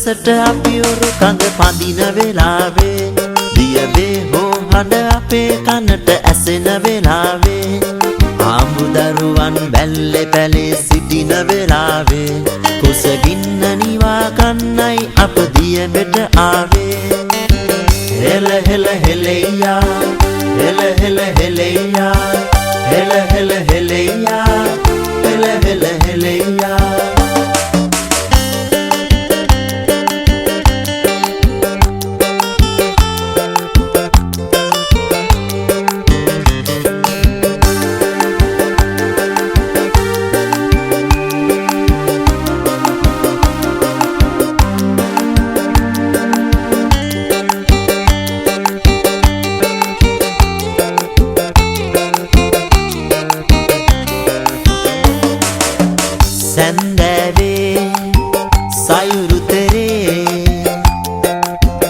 දෙසට අපි උරු කඳ පඳින වෙලාවේ දියවේ හෝ හඬ අපේ කනට ඇසෙන වෙලාවේ ආමුදරුවන් බැල්ලේ පැලේ සිටින වෙලාවේ කුසගින්න නිවා ගන්නයි අප දියමෙට ආවේ හෙල හෙල හෙලෙයා හෙල හෙල හෙලෙයා හෙල හෙල හෙලෙයා හෙල හෙල හෙලෙයා සැන්දෑවේ සයුරු තෙරේ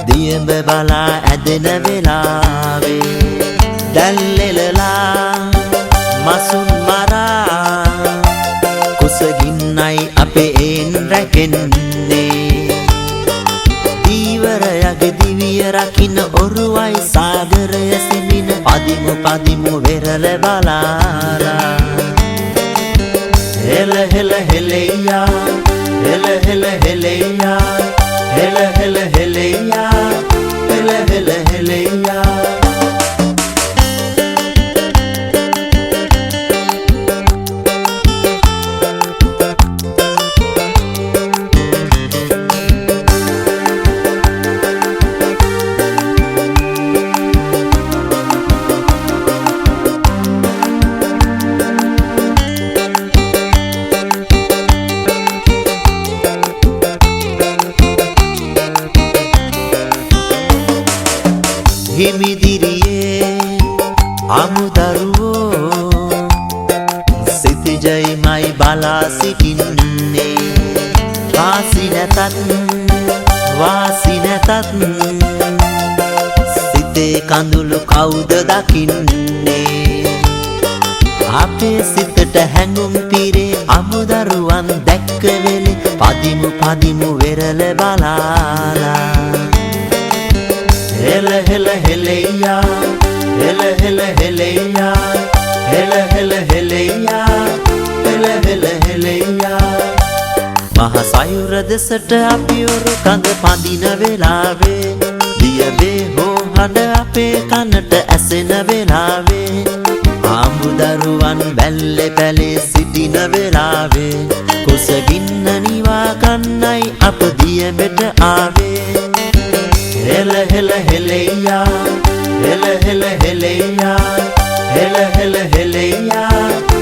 දියඹ බලා ඇදෙන වෙලාවේ දැල්ලෙලලා මසුන් මරා කුසගින්නයි අපේ එන් රැකෙන්නේ දීවරයගේ දිවිය රකින්න ඔරුවයි සාගරය සෙමින පදිමු පදිමු වෙරළ බලාලා හෙල හෙල හෙලෙයා හෙල හෙල හෙලෙයා හෙල හෙල හෙලෙයා හෙල හෙල හෙලෙයා හිමිදිරියේ අමුදරුවෝ සිතිජයමයි බලා සිටින්නේ වාසි නැතත් වාසි නැතත් සිතේ කඳුළු කවුද දකින්නේ අපේ සිතට හැඟුම් පිරේ අමුදරුවන් දැක්ක වෙලේ පදිමු පදිමු වෙරළ බලාලා හෙල හෙල හෙලෙයා හෙල හෙල හෙලෙයා හෙල හෙල හෙලෙයා හෙල හෙල හෙලෙයා මහ සයුර දෙසට අපි උරු කඳ පඳින වෙලාවේ දියවේ හෝ හඬ අපේ කනට ඇසෙන වෙලාවේ ආමුදරුවන් බැල්ලේ පැලේ සිටින වෙලාවේ කුසගින්න නිවා ගන්නයි අප දියමෙට ආවේ හෙල හෙල හෙලෙයා හෙල හෙල හෙලෙයා හෙල හෙල හෙලෙයා